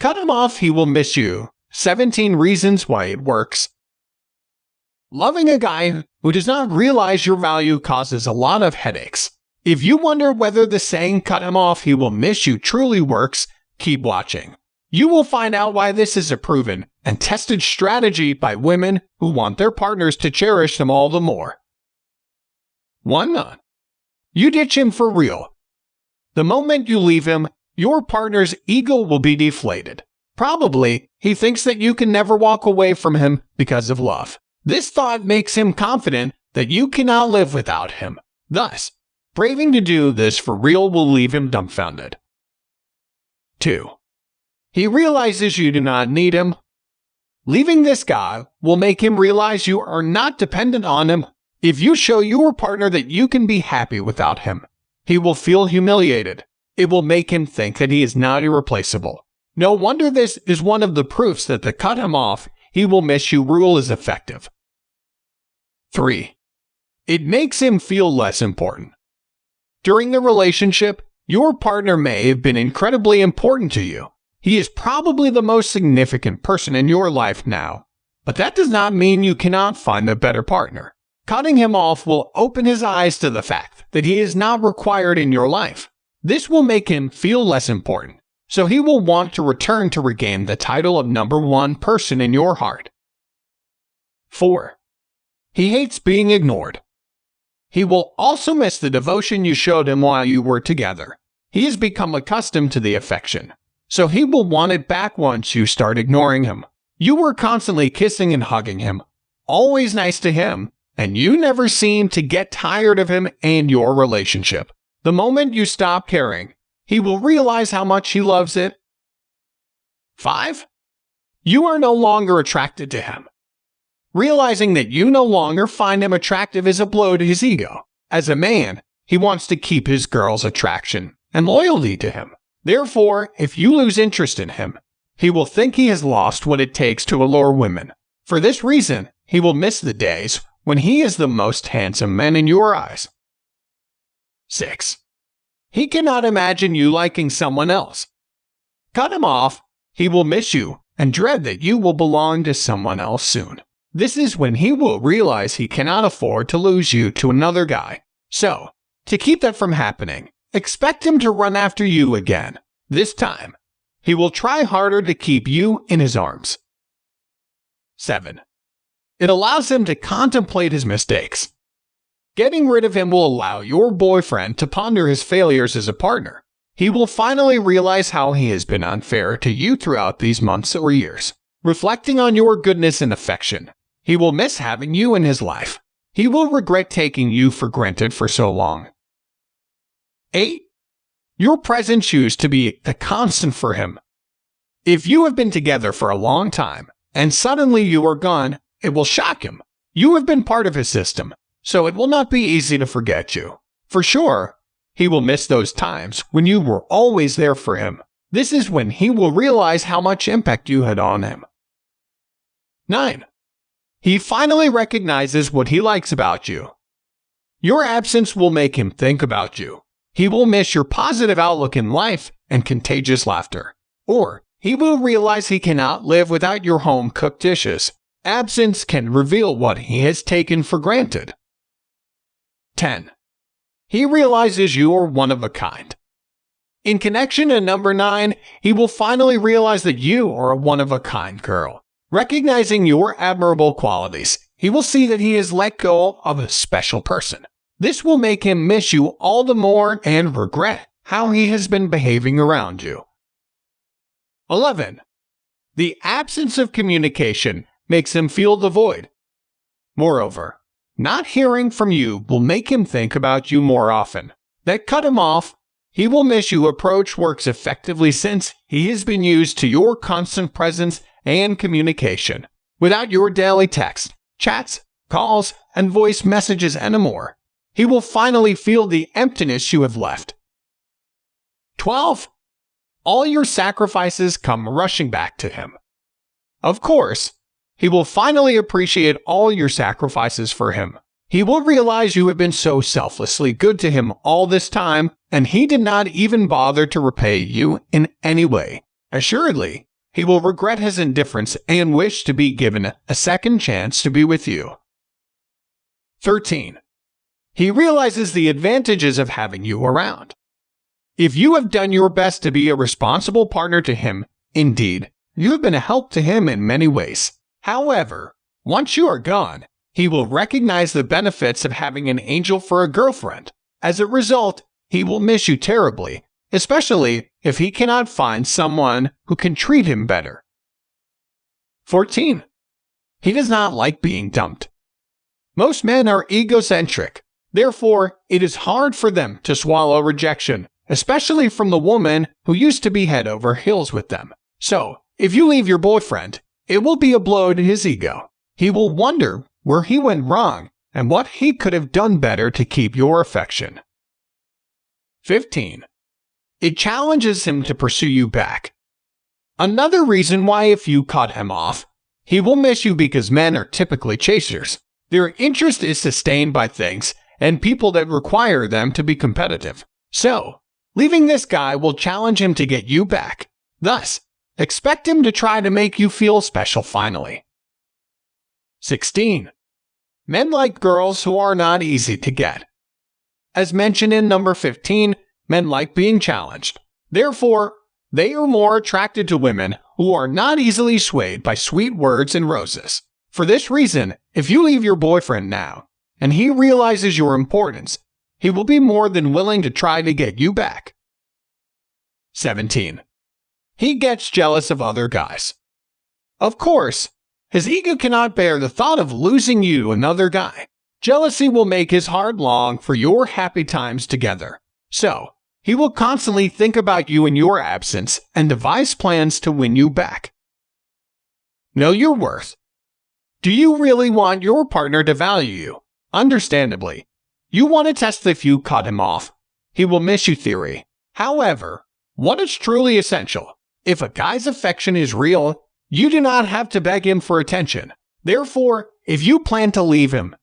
Cut him off, he will miss you. 17 reasons why it works. Loving a guy who does not realize your value causes a lot of headaches. If you wonder whether the saying "cut him off, he will miss you" truly works, keep watching. You will find out why this is a proven and tested strategy by women who want their partners to cherish them all the more. 1. You ditch him for real. The moment you leave him, your partner's ego will be deflated. Probably, he thinks that you can never walk away from him because of love. This thought makes him confident that you cannot live without him. Thus, braving to do this for real will leave him dumbfounded. 2. He realizes you do not need him. Leaving this guy will make him realize you are not dependent on him. If you show your partner that you can be happy without him, he will feel humiliated. It will make him think that he is not irreplaceable. No wonder this is one of the proofs that the "cut him off, he will miss you" rule is effective. 3. It makes him feel less important. During the relationship, your partner may have been incredibly important to you. He is probably the most significant person in your life now. But that does not mean you cannot find a better partner. Cutting him off will open his eyes to the fact that he is not required in your life. This will make him feel less important, so he will want to return to regain the title of #1 person in your heart. 4. He hates being ignored. He will also miss the devotion you showed him while you were together. He has become accustomed to the affection, so he will want it back once you start ignoring him. You were constantly kissing and hugging him, always nice to him, and you never seemed to get tired of him and your relationship. The moment you stop caring, he will realize how much he loves it. 5. You are no longer attracted to him. Realizing that you no longer find him attractive is a blow to his ego. As a man, he wants to keep his girl's attraction and loyalty to him. Therefore, if you lose interest in him, he will think he has lost what it takes to allure women. For this reason, he will miss the days when he is the most handsome man in your eyes. 6. He cannot imagine you liking someone else. Cut him off, he will miss you and dread that you will belong to someone else soon. This is when he will realize he cannot afford to lose you to another guy. So, to keep that from happening, expect him to run after you again. This time, he will try harder to keep you in his arms. 7. It allows him to contemplate his mistakes. Getting rid of him will allow your boyfriend to ponder his failures as a partner. He will finally realize how he has been unfair to you throughout these months or years. Reflecting on your goodness and affection, he will miss having you in his life. He will regret taking you for granted for so long. 8. Your presence used to be the constant for him. If you have been together for a long time, and suddenly you are gone, it will shock him. You have been part of his system, so it will not be easy to forget you. For sure, he will miss those times when you were always there for him. This is when he will realize how much impact you had on him. 9. He finally recognizes what he likes about you. Your absence will make him think about you. He will miss your positive outlook in life and contagious laughter. Or he will realize he cannot live without your home-cooked dishes. Absence can reveal what he has taken for granted. 10. He realizes you are one of a kind. In connection to number 9, he will finally realize that you are a one-of-a-kind girl. Recognizing your admirable qualities, he will see that he has let go of a special person. This will make him miss you all the more and regret how he has been behaving around you. 11. The absence of communication makes him feel the void. Moreover, not hearing from you will make him think about you more often. That "cut him off, he will miss you" approach works effectively since he has been used to your constant presence and communication. Without your daily text, chats, calls, and voice messages and more, he will finally feel the emptiness you have left. 12. All your sacrifices come rushing back to him. Of course, he will finally appreciate all your sacrifices for him. He will realize you have been so selflessly good to him all this time, and he did not even bother to repay you in any way. Assuredly, he will regret his indifference and wish to be given a second chance to be with you. 13. He realizes the advantages of having you around. If you have done your best to be a responsible partner to him, indeed, you have been a help to him in many ways. However, once you are gone, he will recognize the benefits of having an angel for a girlfriend. As a result, he will miss you terribly, especially if he cannot find someone who can treat him better. 14. He does not like being dumped. Most men are egocentric. Therefore, it is hard for them to swallow rejection, especially from the woman who used to be head over heels with them. So, if you leave your boyfriend, it will be a blow to his ego. He will wonder where he went wrong and what he could have done better to keep your affection. 15. It challenges him to pursue you back. Another reason why if you cut him off, he will miss you because men are typically chasers. Their interest is sustained by things and people that require them to be competitive. So, leaving this guy will challenge him to get you back. Thus, expect him to try to make you feel special finally. 16. Men like girls who are not easy to get. As mentioned in number 15, men like being challenged. Therefore, they are more attracted to women who are not easily swayed by sweet words and roses. For this reason, if you leave your boyfriend now, and he realizes your importance, he will be more than willing to try to get you back. 17. He gets jealous of other guys. Of course, his ego cannot bear the thought of losing you to another guy. Jealousy will make his heart long for your happy times together. So, he will constantly think about you in your absence and devise plans to win you back. Know your worth. Do you really want your partner to value you? Understandably, you want to test if you cut him off, he will miss you theory. However, what is truly essential? If a guy's affection is real, you do not have to beg him for attention. Therefore, if you plan to leave him,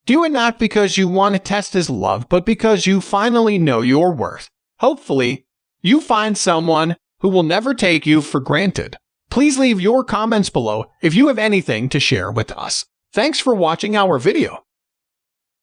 do it not because you want to test his love, but because you finally know your worth. Hopefully, you find someone who will never take you for granted. Please leave your comments below if you have anything to share with us. Thanks for watching our video.